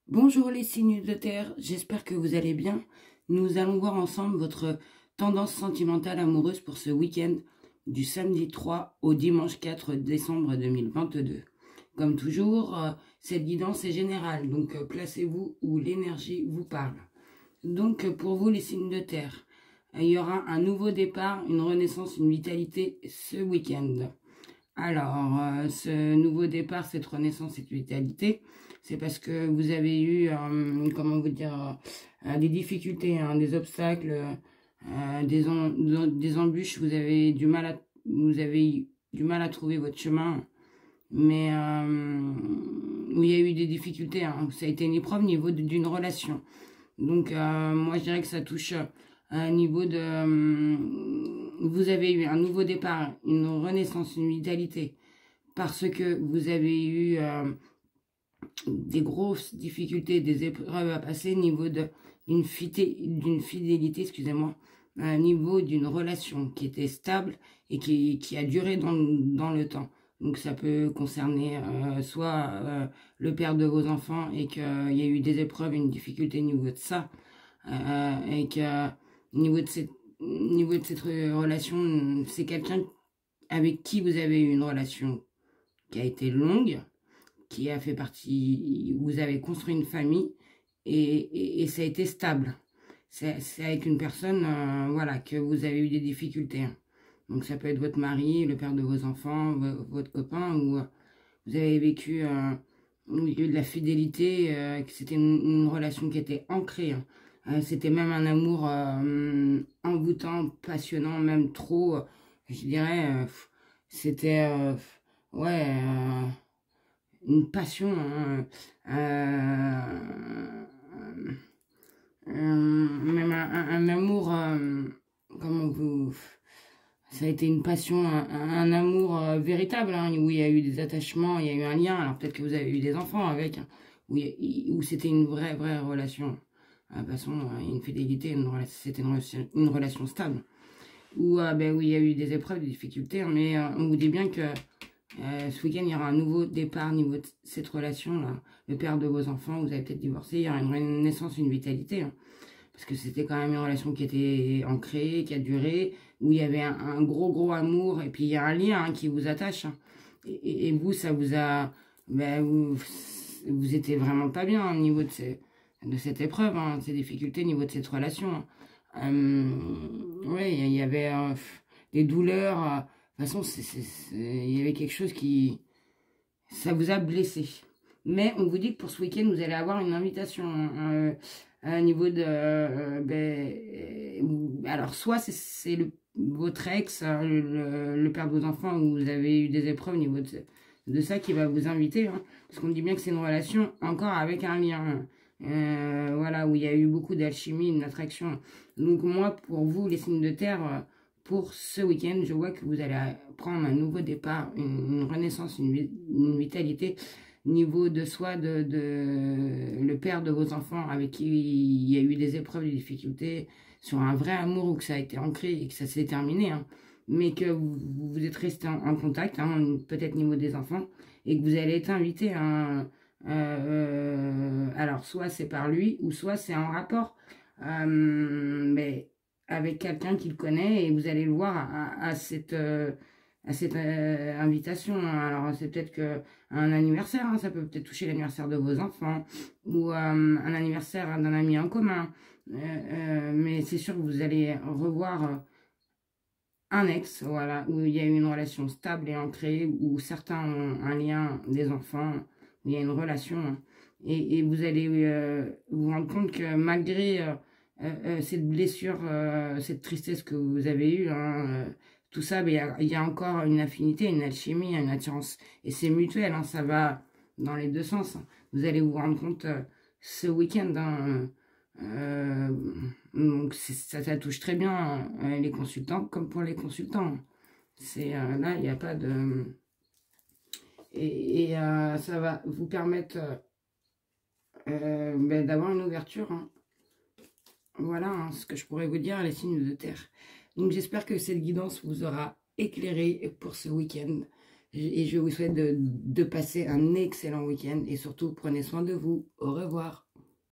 Bonjour les signes de terre, j'espère que vous allez bien. Nous allons voir ensemble votre tendance sentimentale amoureuse pour ce week-end du samedi 3 au dimanche 4 décembre 2022. Comme toujours, cette guidance est générale, donc placez-vous où l'énergie vous parle. Donc pour vous les signes de terre, il y aura un nouveau départ, une renaissance, une vitalité ce week-end. Alors, ce nouveau départ, cette renaissance, cette vitalité, c'est parce que vous avez eu, comment vous dire, des difficultés, hein, des obstacles, des embûches. Vous avez vous avez eu du mal à trouver votre chemin, mais où il y a eu des difficultés. Hein, ça a été une épreuve au niveau d'une relation. Donc, moi, je dirais que ça touche un niveau de... vous avez eu un nouveau départ, une renaissance, une vitalité, parce que vous avez eu des grosses difficultés, des épreuves à passer au niveau d'une fidélité, excusez-moi, à un niveau d'une relation qui était stable et qui a duré dans le temps. Donc ça peut concerner soit le père de vos enfants et qu'il y a eu des épreuves, une difficulté au niveau de ça, et que niveau de cette relation, c'est quelqu'un avec qui vous avez eu une relation qui a été longue, qui a fait partie, vous avez construit une famille et ça a été stable. C'est avec une personne, voilà, que vous avez eu des difficultés. Hein. Donc ça peut être votre mari, le père de vos enfants, votre copain, ou vous avez vécu au milieu de la fidélité, que c'était une relation qui était ancrée. Hein. C'était même un amour envoûtant, passionnant, même trop, je dirais, c'était, ouais, une passion, hein, même un amour, comment vous... Ça a été une passion, un amour véritable, hein, où il y a eu des attachements, il y a eu un lien. Alors peut-être que vous avez eu des enfants avec, hein, où c'était une vraie relation. De toute façon, une fidélité, c'était une relation stable. Où il y a eu des épreuves, des difficultés, hein, mais on vous dit bien que ce week-end, il y aura un nouveau départ au niveau de cette relation-là. Le père de vos enfants, vous avez peut-être divorcé, il y aura une renaissance, une vitalité. Hein, parce que c'était quand même une relation qui était ancrée, qui a duré, où il y avait un gros amour, et puis il y a un lien hein, qui vous attache. Hein. Et vous, ça vous a... Ben, vous étiez vraiment pas bien au niveau de cette épreuve, hein, de ces difficultés, au niveau de cette relation. Ouais, il y avait des douleurs. De toute façon, il y avait quelque chose qui... Ça vous a blessé. Mais on vous dit que pour ce week-end, vous allez avoir une invitation à un niveau de... alors, soit c'est votre ex, le père de vos enfants, où vous avez eu des épreuves au niveau de ça qui va vous inviter. Hein, parce qu'on dit bien que c'est une relation encore avec un lien. Voilà, où il y a eu beaucoup d'alchimie, une attraction. Donc moi, pour vous, les signes de terre, pour ce week-end, je vois que vous allez prendre un nouveau départ, une renaissance, une vitalité, niveau de soi, le père de vos enfants avec qui il y a eu des épreuves, des difficultés, sur un vrai amour où que ça a été ancré et que ça s'est terminé, hein, mais que vous êtes resté en contact, hein, peut-être niveau des enfants, et que vous allez être invité à alors, soit c'est par lui, ou soit c'est en rapport mais avec quelqu'un qu'il connaît, et vous allez le voir à cette invitation. Alors, c'est peut-être que un anniversaire, hein, ça peut peut-être toucher l'anniversaire de vos enfants, ou un anniversaire d'un ami en commun. Mais c'est sûr que vous allez revoir un ex, voilà, où il y a eu une relation stable et ancrée, où certains ont un lien des enfants, où il y a une relation, hein, et vous allez vous rendre compte que malgré cette blessure, cette tristesse que vous avez eue, hein, tout ça, il y a encore une affinité, une alchimie, une attirance, et c'est mutuel, hein, ça va dans les deux sens. Hein. Vous allez vous rendre compte ce week-end, hein, donc ça touche très bien les consultants comme pour les consultants. C'est là, il n'y a pas de... Et ça va vous permettre d'avoir une ouverture. Hein. Voilà hein, ce que je pourrais vous dire, les signes de terre. Donc j'espère que cette guidance vous aura éclairé pour ce week-end. Et je vous souhaite de passer un excellent week-end. Et surtout, prenez soin de vous. Au revoir.